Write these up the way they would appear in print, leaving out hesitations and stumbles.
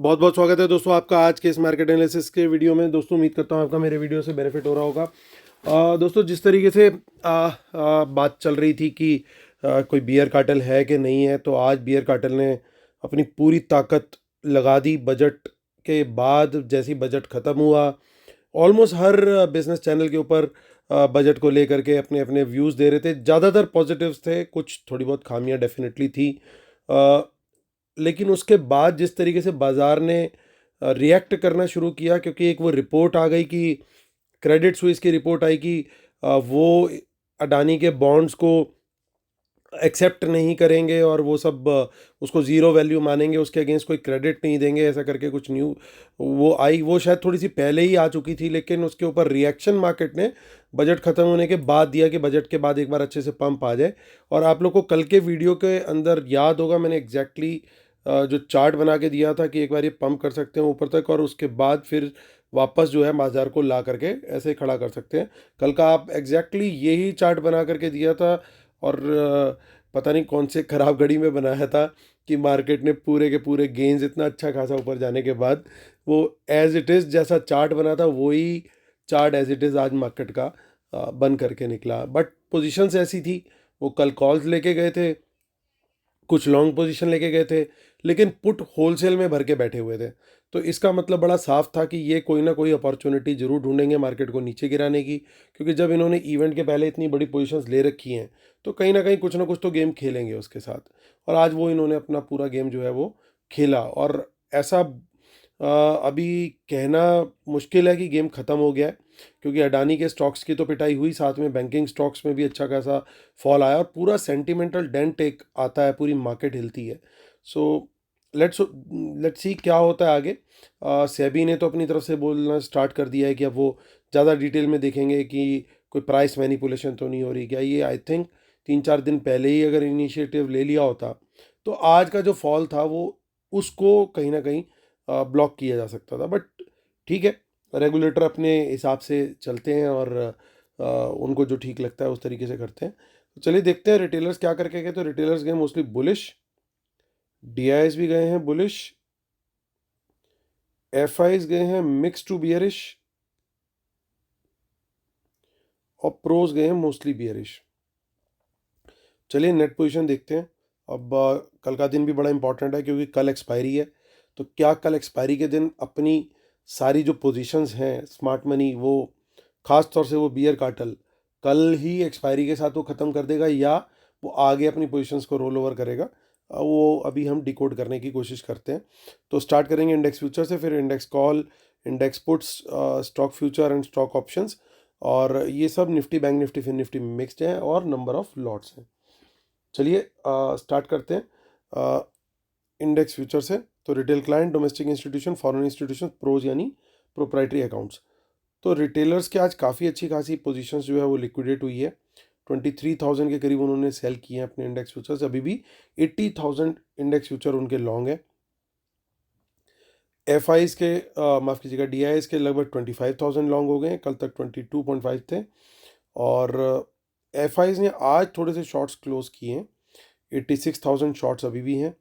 बहुत बहुत स्वागत है दोस्तों आपका आज के इस मार्केट एनालिसिस के वीडियो में। दोस्तों उम्मीद करता हूँ आपका मेरे वीडियो से बेनिफिट हो रहा होगा। दोस्तों जिस तरीके से बात चल रही थी कि कोई बियर कार्टेल है कि नहीं है, तो आज बियर कार्टेल ने अपनी पूरी ताकत लगा दी बजट के बाद। जैसे ही बजट ख़त्म हुआ, ऑलमोस्ट हर बिजनेस चैनल के ऊपर बजट को लेकर के अपने अपने व्यूज़ दे रहे थे। ज़्यादातर पॉजिटिव्स थे, कुछ थोड़ी बहुत खामियां डेफिनेटली थी। लेकिन उसके बाद जिस तरीके से बाज़ार ने रिएक्ट करना शुरू किया, क्योंकि एक वो रिपोर्ट आ गई कि क्रेडिट स्विस की रिपोर्ट आई कि वो अडानी के बॉन्ड्स को एक्सेप्ट नहीं करेंगे और वो सब उसको ज़ीरो वैल्यू मानेंगे, उसके अगेंस्ट कोई क्रेडिट नहीं देंगे, ऐसा करके कुछ न्यू वो आई। वो शायद थोड़ी सी पहले ही आ चुकी थी, लेकिन उसके ऊपर रिएक्शन मार्केट ने बजट ख़त्म होने के बाद दिया कि बजट के बाद एक बार अच्छे से पंप आ जाए। और आप लोग को कल के वीडियो के अंदर याद होगा, मैंने एग्जैक्टली जो चार्ट बना के दिया था कि एक बार ये पंप कर सकते हैं ऊपर तक और उसके बाद फिर वापस जो है बाजार को ला करके ऐसे खड़ा कर सकते हैं। कल का आप एग्जैक्टली यही चार्ट बना करके दिया था और पता नहीं कौन से खराब घड़ी में बनाया था कि मार्केट ने पूरे के पूरे गेंस इतना अच्छा खासा ऊपर जाने के बाद वो एज इट इज़ जैसा चार्ट बना था वही चार्ट एज इट इज़ आज मार्केट का बन करके निकला। बट पोजीशंस ऐसी थी, वो कल कॉल्स लेके गए थे, कुछ लॉन्ग पोजीशन लेके गए थे, लेकिन पुट होलसेल में भर के बैठे हुए थे। तो इसका मतलब बड़ा साफ था कि ये कोई ना कोई अपॉर्चुनिटी जरूर ढूंढेंगे मार्केट को नीचे गिराने की, क्योंकि जब इन्होंने इवेंट के पहले इतनी बड़ी पोजीशंस ले रखी हैं तो कहीं ना कहीं कुछ ना कुछ तो गेम खेलेंगे उसके साथ। और आज वो इन्होंने अपना पूरा गेम जो है वो खेला। और ऐसा अभी कहना मुश्किल है कि गेम ख़त्म हो गया है, क्योंकि अडानी के स्टॉक्स की तो पिटाई हुई, साथ में बैंकिंग स्टॉक्स में भी अच्छा खासा फॉल आया और पूरा सेंटिमेंटल डेंट एक आता है, पूरी मार्केट हिलती है। सो लेट्स लेट्स सी क्या होता है आगे। सेबी ने तो अपनी तरफ से बोलना स्टार्ट कर दिया है कि अब वो ज़्यादा डिटेल में देखेंगे कि कोई प्राइस मैनिपुलेशन तो नहीं हो रही क्या। ये आई थिंक 3-4 दिन पहले ही अगर इनिशिएटिव ले लिया होता तो आज का जो फॉल था वो उसको कहीं ना कहीं ब्लॉक किया जा सकता था। बट ठीक है, रेगुलेटर अपने हिसाब से चलते हैं और उनको जो ठीक लगता है उस तरीके से करते हैं। तो चलिए देखते हैं रिटेलर्स क्या करके गए। तो रिटेलर्स गए मोस्टली बुलिश, डीआईएस भी गए हैं बुलिश, एफआईज गए हैं मिक्स टू बियरिश और प्रोज गए हैं मोस्टली बियरिश। चलिए नेट पोजीशन देखते हैं। अब कल का दिन भी बड़ा इंपॉर्टेंट है, क्योंकि कल एक्सपायरी है। तो क्या कल एक्सपायरी के दिन अपनी सारी जो पोजीशंस हैं स्मार्ट मनी, वो ख़ास तौर से वो बियर कार्टल कल ही एक्सपायरी के साथ वो ख़त्म कर देगा या वो आगे अपनी पोजीशंस को रोल ओवर करेगा, वो अभी हम डिकोड करने की कोशिश करते हैं। तो स्टार्ट करेंगे इंडेक्स फ्यूचर से, फिर index call, index puts, stock future and stock options. और ये सब Nifty, bank Nifty, fin Nifty mixed हैं और नंबर ऑफ लॉट्स हैं। चलिए स्टार्ट करते हैं इंडेक्स फ्यूचर से। तो retail client, domestic institution, foreign institution, pros यानी प्रोप्राइटरी अकाउंट्स। तो रिटेलर्स के आज काफ़ी अच्छी खासी पोजीशंस जो है वो लिक्विडेट हुई है। 23,000 के करीब उन्होंने सेल किए हैं अपने इंडेक्स फ्यूचर्स। अभी भी 80,000 इंडेक्स फ्यूचर उनके लॉन्ग है। एफ आईज के माफ़ कीजिएगा, डी आई एस के लगभग 25,000 लॉन्ग हो गए हैं, कल तक 22.5 थे। और एफ आईज ने आज थोड़े से शॉर्ट्स क्लोज किए हैं, 86,000 शॉर्ट्स अभी भी हैं।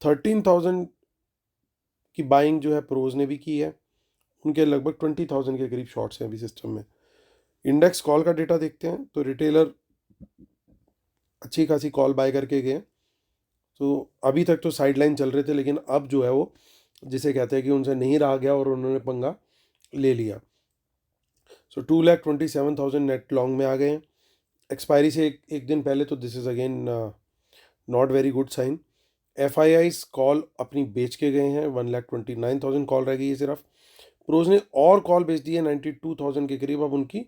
13,000 की बाइंग जो है प्रोज ने भी की है, उनके लगभग 20,000 के करीब शॉर्ट्स हैं अभी सिस्टम में। इंडेक्स कॉल का डेटा देखते हैं। तो रिटेलर अच्छी खासी कॉल बाय करके गए। तो अभी तक तो साइडलाइन चल रहे थे, लेकिन अब जो है वो जिसे कहते हैं कि उनसे नहीं रहा गया और उन्होंने पंगा ले लिया। सो 2,27,000 नेट लॉन्ग में आ गए हैं एक्सपायरी से एक दिन पहले। तो this is again not very good sign. F I Is call अपनी बेच के गए हैं, 1,29,000 कॉल रह गई है सिर्फ। प्रोज ने और कॉल बेच दी है 92,000 के करीब। अब उनकी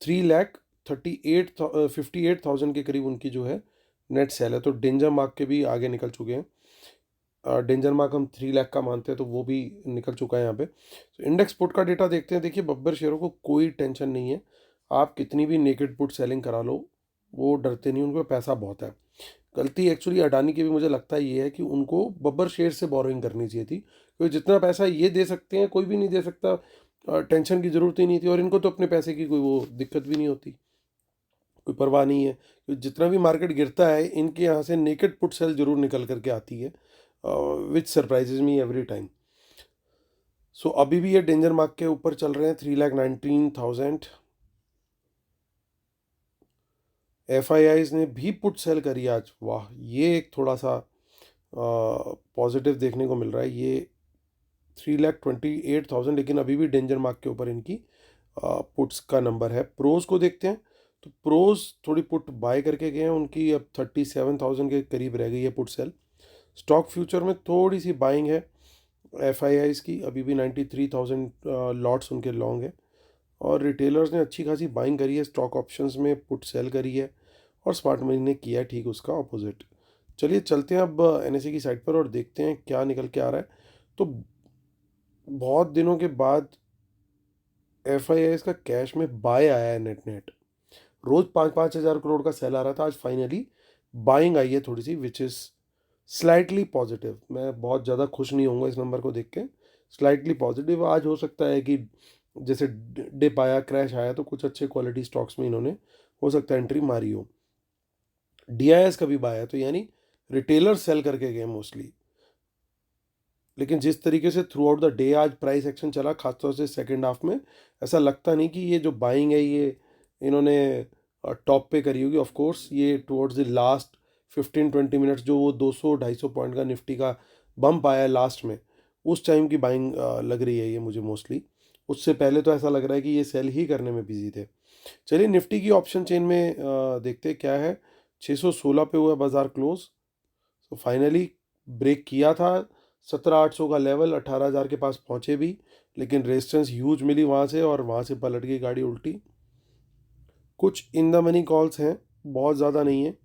3,58,000 के करीब उनकी जो है नेट सेल है। तो डेंजर मार्क के भी आगे निकल चुके हैं। डेंजर मार्क हम 3 लाख का मानते हैं, तो वो भी निकल चुका है यहाँ पे। तो इंडेक्स पुट का डेटा देखते हैं। देखिए बब्बर शेयरों को कोई टेंशन नहीं है, आप कितनी भी नेकेड पुट सेलिंग करा लो वो डरते नहीं, उनको पैसा बहुत है। गलती एक्चुअली अडानी की भी मुझे लगता है ये है कि उनको बब्बर शेयर से बोरोइंग करनी चाहिए थी, क्योंकि जितना पैसा ये दे सकते हैं कोई भी नहीं दे सकता। टेंशन की ज़रूरत ही नहीं थी, और इनको तो अपने पैसे की कोई वो दिक्कत भी नहीं होती, कोई परवाह नहीं है। क्योंकि जितना भी मार्केट गिरता है इनके यहाँ से नेकेड पुट सेल जरूर निकल करके आती है। विच सरप्राइजेज मी एवरी टाइम। सो अभी भी ये डेंजर मार्क के ऊपर चल रहे हैं, 3,19,000। एफ ने भी पुट सेल करी आज, वाह, ये एक थोड़ा सा पॉजिटिव देखने को मिल रहा है। ये 3,28,000, लेकिन अभी भी डेंजर मार्क के ऊपर इनकी पुट्स का नंबर है। प्रोज को देखते हैं, तो प्रोज थोड़ी पुट बाय करके गए हैं, उनकी अब 37,000 के करीब रह गई है पुट सेल। स्टॉक फ्यूचर में थोड़ी सी बाइंग है एफ की, अभी भी 93,000 लॉट्स उनके लॉन्ग है। और रिटेलर्स ने अच्छी खासी बाइंग करी है, स्टॉक ऑप्शंस में पुट सेल करी है, और स्मार्ट मनी ने किया है ठीक उसका ऑपोजिट। चलिए चलते हैं अब एनएसए की साइट पर और देखते हैं क्या निकल के आ रहा है। तो बहुत दिनों के बाद एफ का कैश में बाय आया है नेट नेट। रोज 5-5 हज़ार करोड़ का सेल आ रहा था, आज फाइनली बाइंग आई है थोड़ी सी, विच इज़ स्लाइटली पॉजिटिव। मैं बहुत ज़्यादा खुश नहीं होऊंगा इस नंबर को देख के। स्लाइटली पॉजिटिव आज हो सकता है कि जैसे डिप आया, क्रैश आया, तो कुछ अच्छे क्वालिटी स्टॉक्स में इन्होंने हो सकता है एंट्री मारी हो। डीआईएस का भी बाय है, तो यानी रिटेलर सेल करके गए मोस्टली। लेकिन जिस तरीके से थ्रू आउट द डे आज प्राइस एक्शन चला, खासतौर से सेकेंड हाफ में, ऐसा लगता नहीं कि ये जो बाइंग है ये इन्होंने टॉप पे करी होगी। ऑफ कोर्स ये टुवर्ड्स द लास्ट 15-20 मिनट्स, जो वो 200-250 पॉइंट का निफ्टी का बम्प आया है लास्ट में, उस टाइम की बाइंग लग रही है ये मुझे मोस्टली। उससे पहले तो ऐसा लग रहा है कि ये सेल ही करने में बिजी थे। चलिए निफ्टी की ऑप्शन चेन में देखते हैं क्या है। 616 पे हुआ बाजार क्लोज। तो फाइनली ब्रेक किया था 17,800 का लेवल, 18,000 के पास पहुंचे भी, लेकिन रेजिस्टेंस ह्यूज मिली वहाँ से, और वहाँ से पलट गई गाड़ी उल्टी। कुछ इन द मनी कॉल्स हैं, बहुत ज़्यादा नहीं है।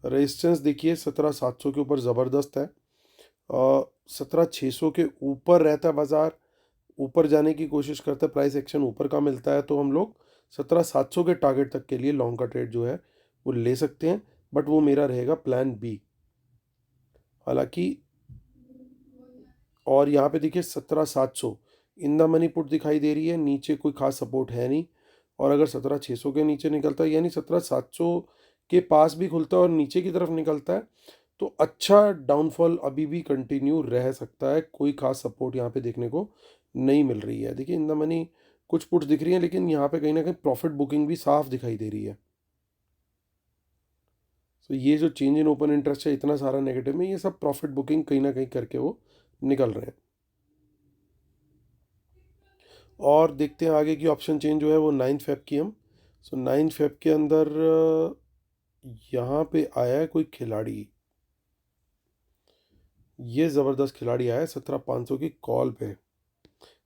रेजिस्टेंस देखिए 17,700 के ऊपर ज़बरदस्त है, 17,600 के ऊपर रहता है बाज़ार, ऊपर जाने की कोशिश करता है, प्राइस एक्शन ऊपर का मिलता है, तो हम लोग 17,700 के टारगेट तक के लिए लॉन्ग का ट्रेड जो है वो ले सकते हैं, बट वो मेरा रहेगा प्लान बी। हालांकि और यहाँ पे देखिए 17,700 इन द मनी पुट दिखाई दे रही है, नीचे कोई खास सपोर्ट है नहीं। और अगर 17,600 के नीचे निकलता है, यानी 17,700 के पास भी खुलता है और नीचे की तरफ निकलता है, तो अच्छा डाउनफॉल अभी भी कंटिन्यू रह सकता है। कोई खास सपोर्ट यहाँ पे देखने को नहीं मिल रही है। देखिए इन द मनी कुछ पुट्स दिख रही हैं, लेकिन यहाँ पे कहीं ना कहीं प्रॉफिट बुकिंग भी साफ दिखाई दे रही है। तो ये जो चेंज इन ओपन इंटरेस्ट है इतना सारा नेगेटिव में, ये सब प्रॉफिट बुकिंग कहीं ना कहीं करके वो निकल रहे हैं। और देखते हैं आगे की ऑप्शन चेंज जो है वो 9 फेब की हम। सो 9 फेब के अंदर यहाँ पे आया है कोई खिलाड़ी, ये ज़बरदस्त खिलाड़ी आया है 17,500 की कॉल पे।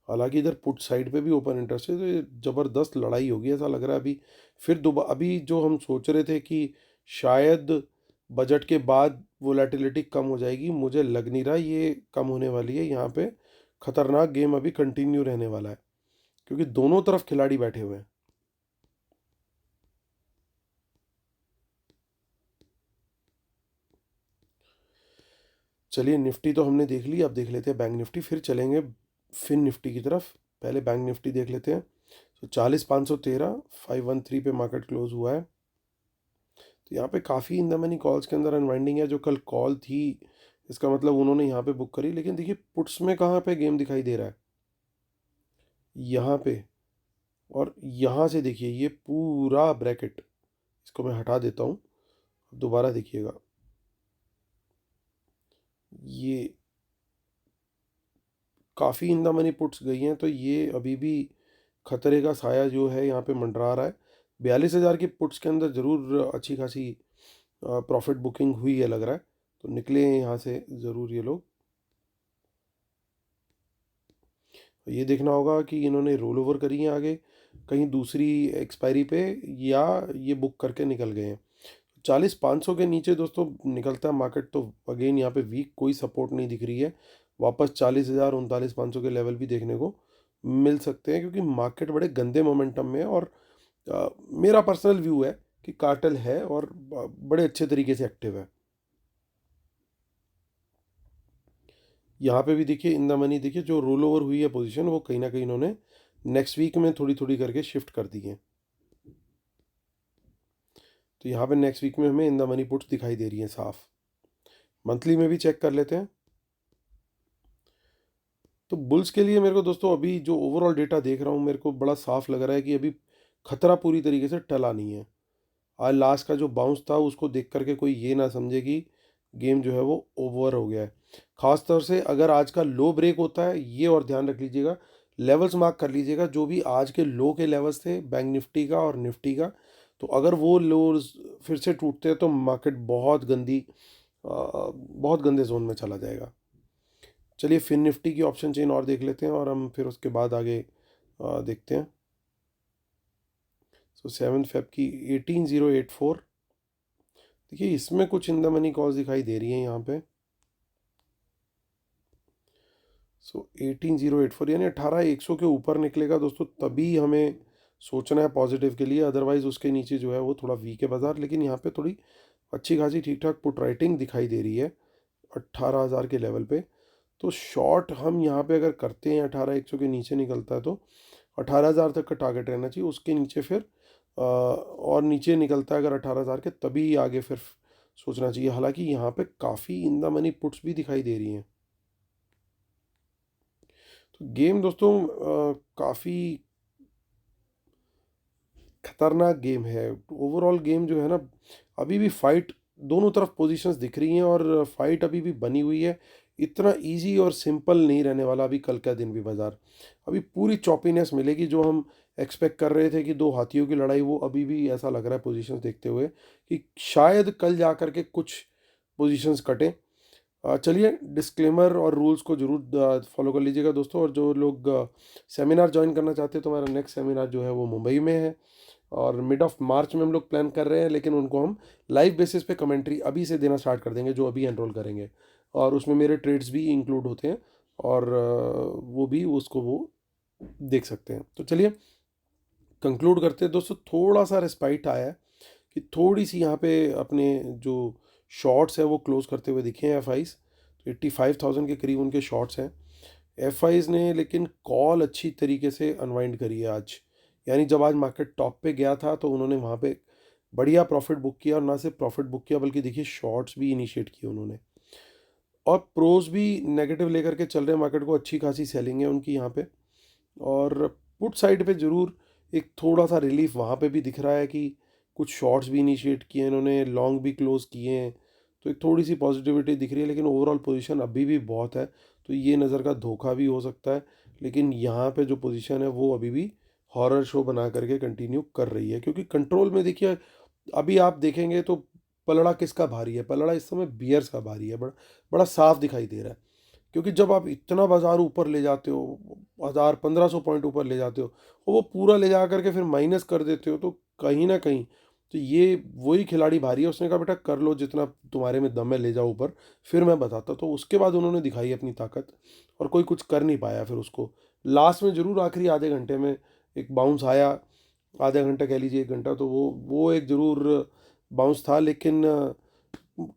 हालांकि इधर पुट साइड पे भी ओपन इंटरेस्ट है, तो ये ज़बरदस्त लड़ाई होगी ऐसा लग रहा है अभी। फिर दोबारा अभी जो हम सोच रहे थे कि शायद बजट के बाद वोलेटिलिटी कम हो जाएगी, मुझे लग नहीं रहा ये कम होने वाली है। यहाँ पे खतरनाक गेम अभी कंटिन्यू रहने वाला है, क्योंकि दोनों तरफ खिलाड़ी बैठे हुए हैं। चलिए निफ्टी तो हमने देख ली, अब देख लेते हैं बैंक निफ्टी, फिर चलेंगे फिन निफ्टी की तरफ। पहले बैंक निफ्टी देख लेते हैं। तो 40,513 513 पे मार्केट क्लोज हुआ है। तो यहाँ पे काफ़ी इन द मनी कॉल्स के अंदर अनवाइंडिंग है। जो कल कॉल थी, इसका मतलब उन्होंने यहाँ पे बुक करी, लेकिन देखिए पुट्स में कहाँ पे गेम दिखाई दे रहा है, यहाँ पे। और यहाँ से देखिए ये पूरा ब्रैकेट, इसको मैं हटा देता हूँ, दोबारा देखिएगा, ये काफ़ी इन द मनी पुट्स गई हैं, तो ये अभी भी खतरे का साया जो है यहाँ पे मंडरा रहा है। 42,000 की पुट्स के अंदर ज़रूर अच्छी खासी प्रॉफिट बुकिंग हुई है लग रहा है, तो निकले हैं यहाँ से ज़रूर ये लोग। ये देखना होगा कि इन्होंने रोल ओवर करी है आगे कहीं दूसरी एक्सपायरी पे, या ये बुक करके निकल गए हैं। 40,500 के नीचे दोस्तों निकलता है मार्केट, तो अगेन यहाँ पे वीक कोई सपोर्ट नहीं दिख रही है। वापस 40,000 39,500 के लेवल भी देखने को मिल सकते हैं, क्योंकि मार्केट बड़े गंदे मोमेंटम में है। और मेरा पर्सनल व्यू है कि कार्टेल है और बड़े अच्छे तरीके से एक्टिव है। यहाँ पे भी देखिए इन द मनी, देखिए जो रोल ओवर हुई है पोजीशन, वो कहीं ना कहीं इन्होंने नेक्स्ट वीक में थोड़ी थोड़ी करके शिफ्ट कर दी है। तो यहाँ पे नेक्स्ट वीक में हमें इन द मनी पुट्स दिखाई दे रही हैं साफ। मंथली में भी चेक कर लेते हैं। तो बुल्स के लिए मेरे को दोस्तों अभी जो ओवरऑल डेटा देख रहा हूँ, मेरे को बड़ा साफ लग रहा है कि अभी खतरा पूरी तरीके से टला नहीं है। आज लास्ट का जो बाउंस था उसको देख करके कोई ये ना समझे कि गेम जो है वो ओवर हो गया है। खास तौर से अगर आज का लो ब्रेक होता है, ये और ध्यान रख लीजिएगा, लेवल्स मार्क कर लीजिएगा, जो भी आज के लो के लेवल्स थे बैंक निफ्टी का और निफ्टी का, तो अगर वो लोज फिर से टूटते हैं तो मार्केट बहुत गंदे जोन में चला जाएगा। चलिए फिन निफ्टी की ऑप्शन चेन और देख लेते हैं और हम फिर उसके बाद आगे देखते हैं। सो 7 फेब की 18084, देखिए इसमें कुछ इन द मनी कॉल्स दिखाई दे रही हैं यहाँ पे। सो 18084 यानी 18100 के ऊपर निकलेगा दोस्तों, तभी हमें सोचना है पॉजिटिव के लिए, अदरवाइज उसके नीचे जो है वो थोड़ा वीक है बाजार। लेकिन यहाँ पे थोड़ी अच्छी खासी ठीक ठाक पुट राइटिंग दिखाई दे रही है 18,000 के लेवल पे। तो शॉर्ट हम यहाँ पे अगर करते हैं 18,100 के नीचे निकलता है तो 18,000 तक का टारगेट रहना चाहिए, उसके नीचे फिर और नीचे निकलता है अगर 18,000 के, तभी आगे फिर सोचना चाहिए। हालांकि यहाँ पे काफ़ी इन द मनी पुट्स भी दिखाई दे रही हैं। तो गेम दोस्तों काफ़ी खतरनाक गेम है। ओवरऑल गेम जो है ना, अभी भी फाइट दोनों तरफ पोजीशंस दिख रही हैं और फाइट अभी भी बनी हुई है। इतना इजी और सिंपल नहीं रहने वाला अभी कल का दिन भी बाजार। अभी पूरी चॉपीनेस मिलेगी, जो हम एक्सपेक्ट कर रहे थे कि दो हाथियों की लड़ाई, वो अभी भी ऐसा लग रहा है पोजीशंस देखते हुए कि शायद कल जा कर के कुछ पोजीशंस कटें। चलिए डिस्क्लेमर और रूल्स को जरूर फॉलो कर लीजिएगा दोस्तों। और जो लोग सेमिनार ज्वाइन करना चाहते हैं तो हमारा नेक्स्ट सेमिनार जो है वो मुंबई में है और मिड ऑफ मार्च में हम लोग प्लान कर रहे हैं, लेकिन उनको हम लाइव बेसिस पे कमेंट्री अभी से देना स्टार्ट कर देंगे, जो अभी एनरोल करेंगे। और उसमें मेरे ट्रेड्स भी इंक्लूड होते हैं और वो भी उसको वो देख सकते हैं। तो चलिए कंक्लूड करते हैं दोस्तों। थोड़ा सा रिस्पाइट आया है कि थोड़ी सी यहाँ पे अपने जो शॉर्ट्स है वो क्लोज करते हुए दिखे हैं एफ आईज। तो 85,000 के करीब उनके शॉर्ट्स हैं एफ आईज ने, लेकिन कॉल अच्छी तरीके से अनवाइंड करी है आज। यानी जब आज मार्केट टॉप पे गया था तो उन्होंने वहाँ पे बढ़िया प्रॉफिट बुक किया, और ना सिर्फ प्रॉफिट बुक किया बल्कि देखिए शॉर्ट्स भी इनिशिएट किए उन्होंने। और प्रोज भी नेगेटिव लेकर के चल रहे हैं मार्केट को, अच्छी खासी सेलिंग है उनकी यहाँ पे। और पुट साइड पे ज़रूर एक थोड़ा सा रिलीफ वहाँ पे भी दिख रहा है कि कुछ शॉर्ट्स भी इनिशिएट किए हैं इन्होंने, लॉन्ग भी क्लोज किए हैं, तो एक थोड़ी सी पॉजिटिविटी दिख रही है। लेकिन ओवरऑल पोजीशन अभी भी बहुत है, तो ये नज़र का धोखा भी हो सकता है। लेकिन यहाँ पे जो पोजीशन है वो अभी भी हॉरर शो बना करके कंटिन्यू कर रही है, क्योंकि कंट्रोल में देखिए अभी आप देखेंगे तो पलड़ा किसका भारी है, पलड़ा इस समय बियर्स का भारी है, बड़ा बड़ा साफ दिखाई दे रहा है। क्योंकि जब आप इतना बाजार ऊपर ले जाते हो, 1,000-1,500 पॉइंट ऊपर ले जाते हो, और वो पूरा ले जा करके फिर माइनस कर देते हो, तो कहीं ना कहीं तो ये वही खिलाड़ी भारी है। उसने कहा बेटा कर लो जितना तुम्हारे में दम है, ले जाओ ऊपर, फिर मैं बताता। तो उसके बाद उन्होंने दिखाई अपनी ताकत और कोई कुछ कर नहीं पाया। फिर उसको लास्ट में ज़रूर आखिरी आधे घंटे में एक बाउंस आया, आधा घंटा कह लीजिए 1 घंटा, तो वो एक ज़रूर बाउंस था, लेकिन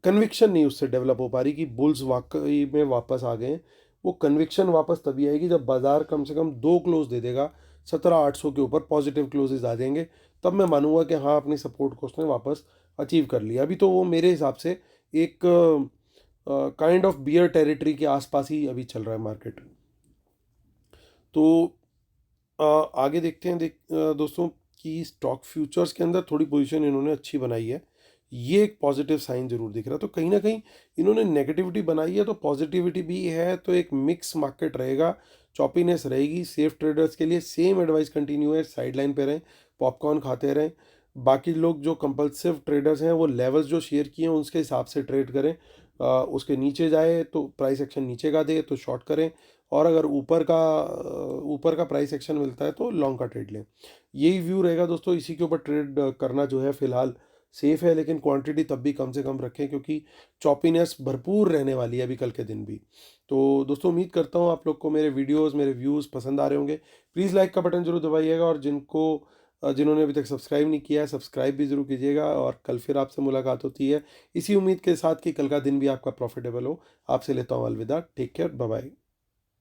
कन्विक्शन नहीं उससे डेवलप हो पा रही कि बुल्स वाकई में वापस आ गए। वो कन्विक्शन वापस तभी आएगी जब बाजार कम से कम 2 क्लोज दे देगा 17,800 के ऊपर, पॉजिटिव क्लोजेज आ जाएंगे, तब मैं मानूंगा कि हाँ अपनी सपोर्ट को उसने वापस अचीव कर लिया। अभी तो वो मेरे हिसाब से एक काइंड ऑफ बियर टेरिटरी के आसपास ही अभी चल रहा है मार्केट। तो आगे देखते हैं दोस्तों कि स्टॉक फ्यूचर्स के अंदर थोड़ी पोजीशन इन्होंने अच्छी बनाई है, ये एक पॉजिटिव साइन जरूर दिख रहा है। तो कहीं ना कहीं इन्होंने नेगेटिविटी बनाई है तो पॉजिटिविटी भी है, तो एक मिक्स मार्केट रहेगा, चॉपीनेस रहेगी। सेफ ट्रेडर्स के लिए सेम एडवाइस कंटिन्यू है, साइडलाइन पे रहें, पॉपकॉर्न खाते रहें। बाकी लोग जो कंपल्सिव ट्रेडर्स हैं वो लेवल्स जो शेयर किए हैं उसके हिसाब से ट्रेड करें। उसके नीचे जाए तो प्राइस एक्शन नीचे का दे तो शॉर्ट करें, और अगर ऊपर का प्राइस एक्शन मिलता है तो लॉन्ग का ट्रेड लें। यही व्यू रहेगा दोस्तों। इसी के ऊपर ट्रेड करना जो है फिलहाल सेफ है, लेकिन क्वांटिटी तब भी कम से कम रखें क्योंकि चॉपीनेस भरपूर रहने वाली है अभी कल के दिन भी। तो दोस्तों उम्मीद करता हूँ आप लोग को मेरे वीडियोस मेरे व्यूज़ पसंद आ रहे होंगे। प्लीज़ लाइक का बटन जरूर दबाइएगा, और जिन्होंने अभी तक सब्सक्राइब नहीं किया है सब्सक्राइब भी जरूर कीजिएगा। और कल फिर आपसे मुलाकात होती है इसी उम्मीद के साथ कि कल का दिन भी आपका प्रॉफिटेबल हो। आपसे लेता हूँ अलविदा, टेक केयर, बाय बाय।